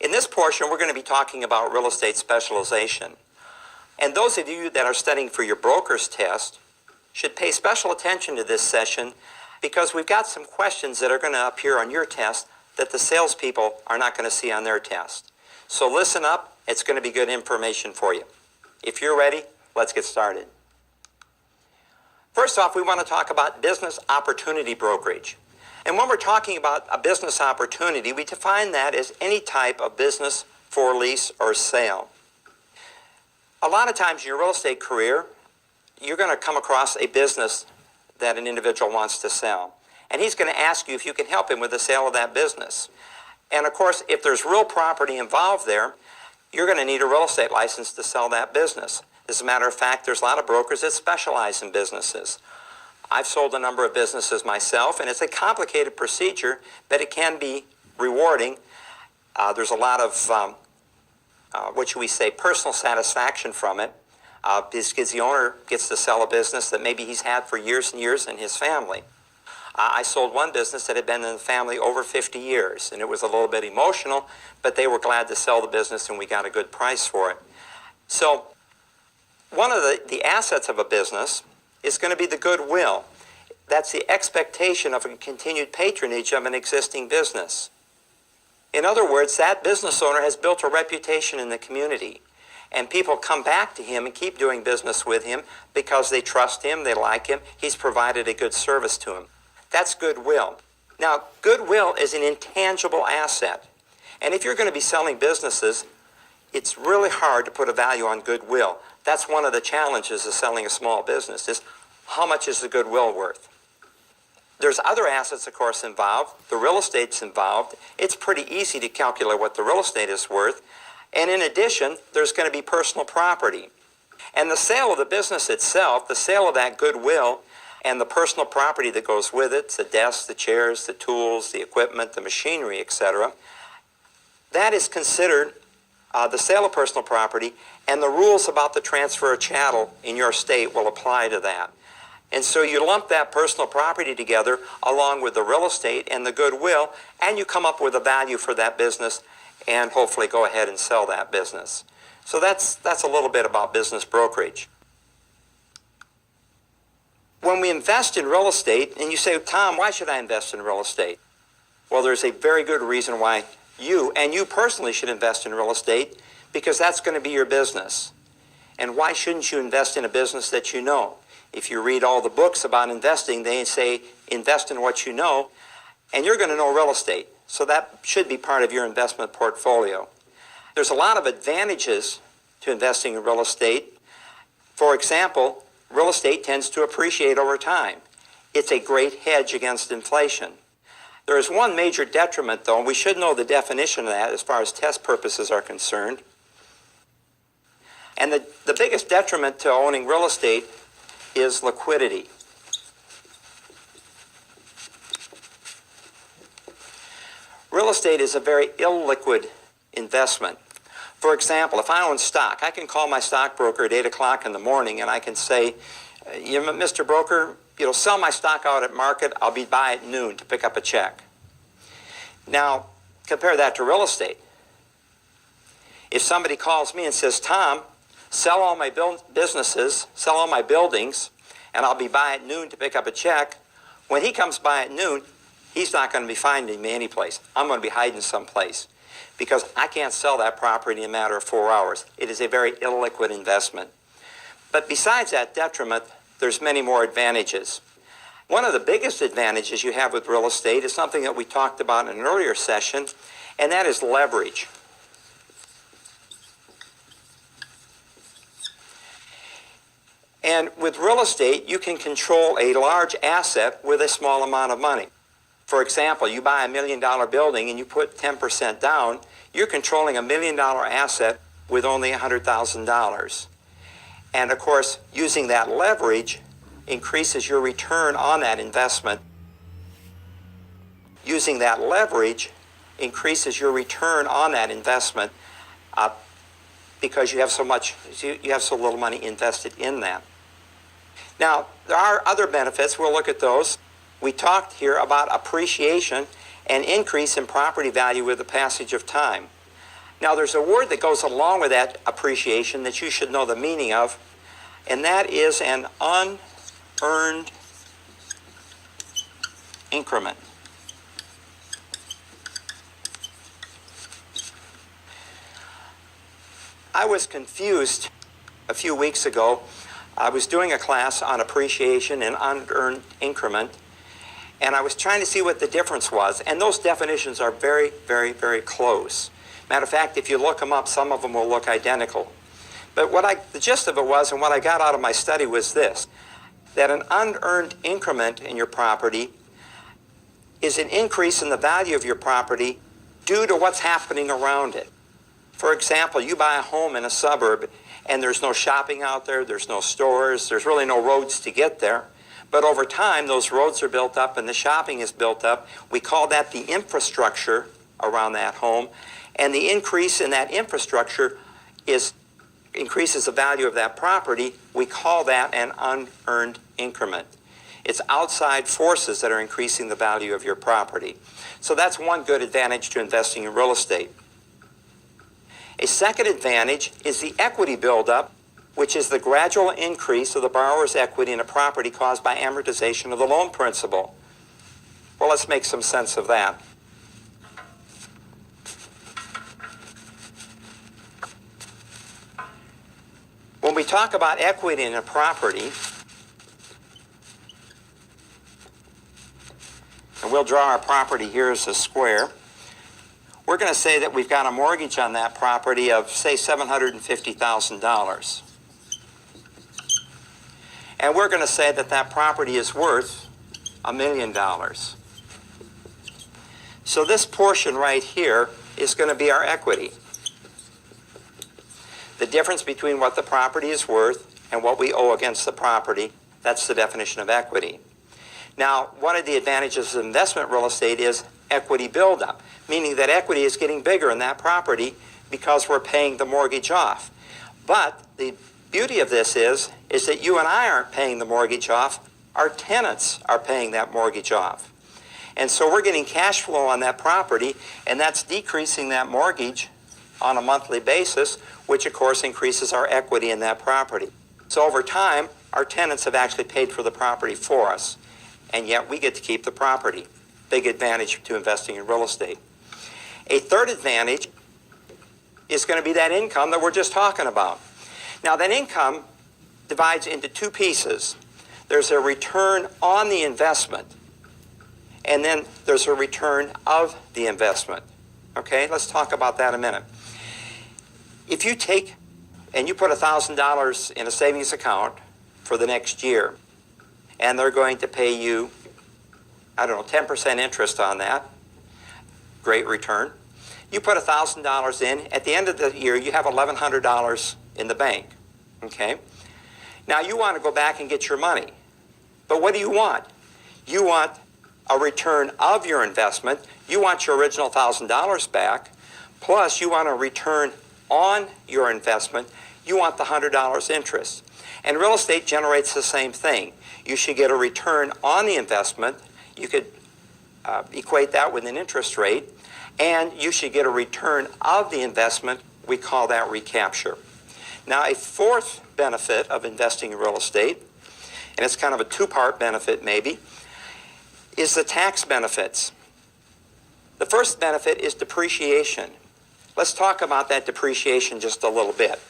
In this portion, we're going to be talking about real estate specialization. And those of you that are studying for your broker's test should pay special attention to this session because we've got some questions that are going to appear on your test that the salespeople are not going to see on their test. So listen up. It's going to be good information for you. If you're ready, let's get started. First off, we want to talk about business opportunity brokerage. And when we're talking about a business opportunity, we define that as any type of business for lease or sale. A lot of times in your real estate career, you're going to come across a business that an individual wants to sell. And he's going to ask you if you can help him with the sale of that business. And of course, if there's real property involved there, you're going to need a real estate license to sell that business. As a matter of fact, there's a lot of brokers that specialize in businesses. I've sold a number of businesses myself, and it's a complicated procedure, but it can be rewarding. There's a lot of, what should we say, personal satisfaction from it. Because the owner gets to sell a business that maybe he's had for years and years in his family. I sold one business that had been in the family over 50 years, and it was a little bit emotional, but they were glad to sell the business, and we got a good price for it. So one of the assets of a business is going to be the goodwill. That's the expectation of a continued patronage of an existing business. In other words, that business owner has built a reputation in the community, and people come back to him and keep doing business with him because they trust him, they like him, he's provided a good service to them. That's goodwill. Now, goodwill is an intangible asset. And if you're going to be selling businesses, it's really hard to put a value on goodwill. That's one of the challenges of selling a small business, is how much is the goodwill worth? There's other assets, of course, involved. The real estate's involved. It's pretty easy to calculate what the real estate is worth. And in addition, there's going to be personal property. And the sale of the business itself, the sale of that goodwill, and the personal property that goes with it, the desks, the chairs, the tools, the equipment, the machinery, etc., that is considered the sale of personal property, and the rules about the transfer of chattel in your state will apply to that. And so you lump that personal property together along with the real estate and the goodwill, and you come up with a value for that business and hopefully go ahead and sell that business. So that's a little bit about business brokerage. When we invest in real estate, and you say, Tom, why should I invest in real estate? Well, there's a very good reason why you personally should invest in real estate, because that's going to be your business. And why shouldn't you invest in a business that you know? If you read all the books about investing, they say invest in what you know, and you're going to know real estate. So that should be part of your investment portfolio. There's a lot of advantages to investing in real estate. For example, real estate tends to appreciate over time. It's a great hedge against inflation. There is one major detriment, though, and we should know the definition of that as far as test purposes are concerned. And the biggest detriment to owning real estate is liquidity. Real estate is a very illiquid investment. For example, if I own stock, I can call my stockbroker at 8 o'clock in the morning and I can say, Mr. Broker, sell my stock out at market. I'll be by at noon to pick up a check. Now, compare that to real estate. If somebody calls me and says, Tom, sell all my businesses, sell all my buildings, and I'll be by at noon to pick up a check, when he comes by at noon, he's not going to be finding me anyplace. I'm going to be hiding someplace because I can't sell that property in a matter of 4 hours. It is a very illiquid investment. But besides that detriment, there's many more advantages. One of the biggest advantages you have with real estate is something that we talked about in an earlier session, and that is leverage. And with real estate, you can control a large asset with a small amount of money. For example, you buy $1 million building and you put 10% down, you're controlling $1 million asset with only $100,000. And of course, using that leverage increases your return on that investment. Using that leverage increases your return on that investment because you have so little money invested in that. Now, there are other benefits. We'll look at those. We talked here about appreciation and increase in property value with the passage of time. Now there's a word that goes along with that appreciation that you should know the meaning of, and that is an unearned increment. I was confused a few weeks ago. I was doing a class on appreciation and unearned increment, and I was trying to see what the difference was, and those definitions are very, very, very close. Matter of fact, if you look them up, some of them will look identical. But the gist of it was, and what I got out of my study was this, that an unearned increment in your property is an increase in the value of your property due to what's happening around it. For example, you buy a home in a suburb and there's no shopping out there, there's no stores, there's really no roads to get there. But over time, those roads are built up and the shopping is built up. We call that the infrastructure around that home. And the increase in that infrastructure increases the value of that property. We call that an unearned increment. It's outside forces that are increasing the value of your property. So that's one good advantage to investing in real estate. A second advantage is the equity buildup, which is the gradual increase of the borrower's equity in a property caused by amortization of the loan principal. Well, let's make some sense of that. When we talk about equity in a property, and we'll draw our property here as a square, we're going to say that we've got a mortgage on that property of, say, $750,000. And we're going to say that that property is worth $1 million. So this portion right here is going to be our equity. The difference between what the property is worth and what we owe against the property, that's the definition of equity. Now, one of the advantages of investment real estate is equity buildup, meaning that equity is getting bigger in that property because we're paying the mortgage off. But the beauty of this is that you and I aren't paying the mortgage off. Our tenants are paying that mortgage off. And so we're getting cash flow on that property, and that's decreasing that mortgage on a monthly basis, which of course increases our equity in that property. So over time, our tenants have actually paid for the property for us, and yet we get to keep the property. Big advantage to investing in real estate. A third advantage is going to be that income that we're just talking about. Now that income divides into two pieces. There's a return on the investment, and then there's a return of the investment. Okay, let's talk about that a minute. If you take and you put $1,000 in a savings account for the next year, and they're going to pay you, 10% interest on that, great return. You put $1,000 in, at the end of the year, you have $1,100 in the bank, okay? Now you want to go back and get your money, but what do you want? You want a return of your investment. You want your original $1,000 back, plus you want a return on your investment. You want the $100 interest. And real estate generates the same thing. You should get a return on the investment. You could equate that with an interest rate, and you should get a return of the investment. We call that recapture. Now, a fourth benefit of investing in real estate, and it's kind of a two-part benefit maybe, is the tax benefits. The first benefit is depreciation. Let's talk about that depreciation just a little bit.